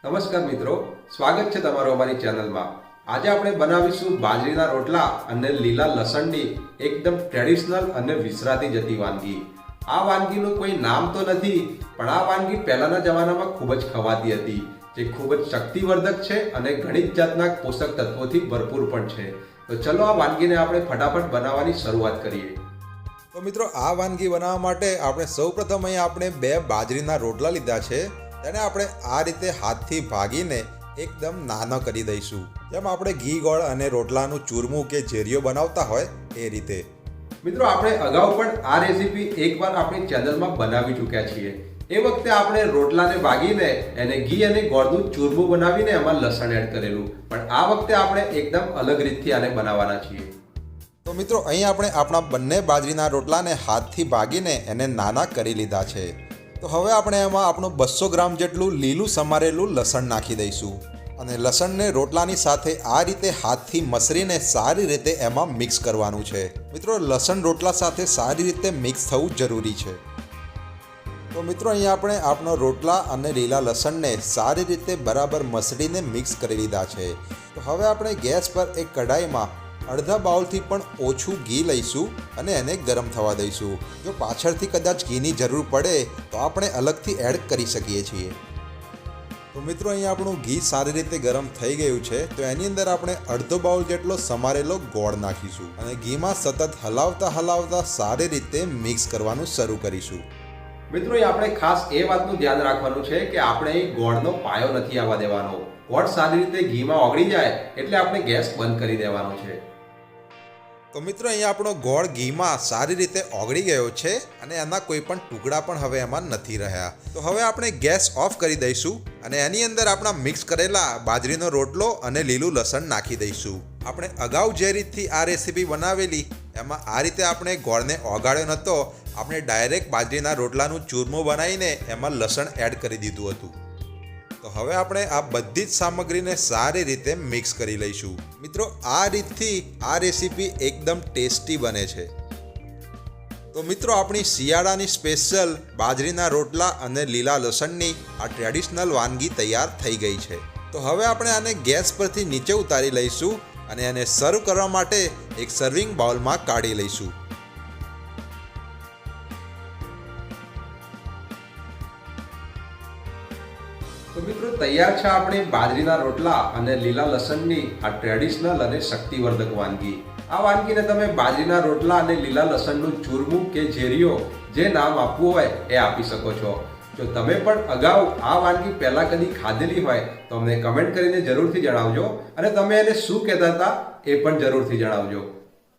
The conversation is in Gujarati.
નમસ્કાર મિત્રો, સ્વાગત છે તમારું અમારી ચેનલમાં। આજે આપણે બનાવીશું બાજરીના રોટલા અને લીલા લસણની એકદમ ટ્રેડિશનલ અને વિસરાતી જતી વાનગી। આ વાનગીનું કોઈ નામ તો નથી, પણ આ વાનગી પહેલાના જમાનામાં ખૂબ જ ખવાતી હતી, જે ખૂબ જ શક્તિવર્ધક છે અને ઘણી જ જાતના પોષક તત્વોથી ભરપૂર પણ છે। તો ચલો આ વાનગીને આપણે ફટાફટ બનાવવાની શરૂઆત કરીએ। તો મિત્રો, આ વાનગી બનાવવા માટે આપણે સૌપ્રથમ અહીં આપણે 2 બાજરીના રોટલા લીધા છે। તેને આપણે આ રીતે હાથથી ભાગીને એકદમ નાનો કરી દઈશું, જેમ આપણે ઘી ગોળ અને રોટલાનું ચૂરમું કે જેરીઓ બનાવતા હોય એ રીતે। મિત્રો, આપણે અગાઉ પણ આ રેસીપી એકવાર આપણી ચેનલમાં બનાવી ચૂક્યા છીએ। એ વખતે આપણે રોટલાને ભાગીને એને ઘી અને ગોળનું ચૂરમું બનાવીને એમાં લસણ એડ કરેલું, પણ આ વખતે આપણે એકદમ અલગ રીતથી આને બનાવવાના છીએ। તો મિત્રો, અહીં આપણે આપણા બંને બાજરીના રોટલાને હાથથી ભાગીને એને નાના કરી લીધા છે। તો હવે આપણે એમાં આપણું 200 ગ્રામ જેટલું લીલું સમારેલું લસણ નાખી દઈશું અને લસણને રોટલાની સાથે આ રીતે હાથથી મસરીને સારી રીતે એમાં મિક્સ કરવાનું છે। મિત્રો, લસણ રોટલા સાથે સારી રીતે મિક્સ થવું જરૂરી છે। તો મિત્રો, અહીં આપણે આપણો રોટલા અને લીલા લસણને સારી રીતે બરાબર મસળીને મિક્સ કરી લીધા છે। તો હવે આપણે ગેસ પર એક કઢાઈમાં અડધા બાઉલથી પણ ઓછું ઘી લઈશું અને એને ગરમ થવા દઈશું। જો પાછળથી કદાચ ઘીની જરૂર પડે તો આપણે અલગથી એડ કરી શકીએ છીએ। તો મિત્રો, અહીં આપણું ઘી સારી રીતે ગરમ થઈ ગયું છે, તો એની અંદર આપણે અડધો બાઉલ જેટલો સમારેલો ગોળ નાખીશું અને ઘીમાં સતત હલાવતા સારી રીતે મિક્સ કરવાનું શરૂ કરીશું। મિત્રો, એ આપણે ખાસ એ વાતનું ધ્યાન રાખવાનું છે કે આપણે અહીં ગોળનો પાયો નથી આવવા દેવાનો। ગોળ સારી રીતે ઘીમાં ઓગળી જાય એટલે આપણે ગેસ બંધ કરી દેવાનો છે। તો મિત્રો, અહીંયા આપણો ગોળ ઘીમાં સારી રીતે ઓગળી ગયો છે અને એના કોઈ પણ ટુકડા પણ હવે એમાં નથી રહ્યા। તો હવે આપણે ગેસ ઓફ કરી દઈશું અને એની અંદર આપણા મિક્સ કરેલા બાજરીનો રોટલો અને લીલું લસણ નાખી દઈશું। આપણે અગાઉ જે રીતથી આ રેસીપી બનાવેલી એમાં આ રીતે આપણે ગોળને ઓગાળ્યો નહોતો, આપણે ડાયરેક્ટ બાજરીના રોટલાનું ચૂરમું બનાવીને એમાં લસણ એડ કરી દીધું હતું। તો હવે આપણે આ બધી જ સામગ્રીને સારી રીતે મિક્સ કરી લઈશું। મિત્રો, આ રીતથી આ રેસીપી એકદમ ટેસ્ટી બને છે। તો મિત્રો, આપણી શિયાળાની સ્પેશિયલ બાજરીના રોટલા અને લીલા લસણની આ ટ્રેડિશનલ વાનગી તૈયાર થઈ ગઈ છે। તો હવે આપણે આને ગેસ પરથી નીચે ઉતારી લઈશું અને એને સર્વ કરવા માટે એક સર્વિંગ બાઉલમાં કાઢી લઈશું। તો મિત્રો, તૈયાર છે આપણી બાજરીના રોટલા અને લીલા લસણની આ ટ્રેડિશનલ અને શક્તિવર્ધક વાનગી। આ વાનગીને તમે બાજરીના રોટલા અને લીલા લસણનું ચૂરમું કે જેરીઓ જે નામ આપવું હોય એ આપી શકો છો। જો તમે પણ અગાઉ આ વાનગી પહેલાં કદી ખાધેલી હોય તો અમને કમેન્ટ કરીને જરૂરથી જણાવજો અને તમે એને શું કહેતા હતા એ પણ જરૂરથી જણાવજો।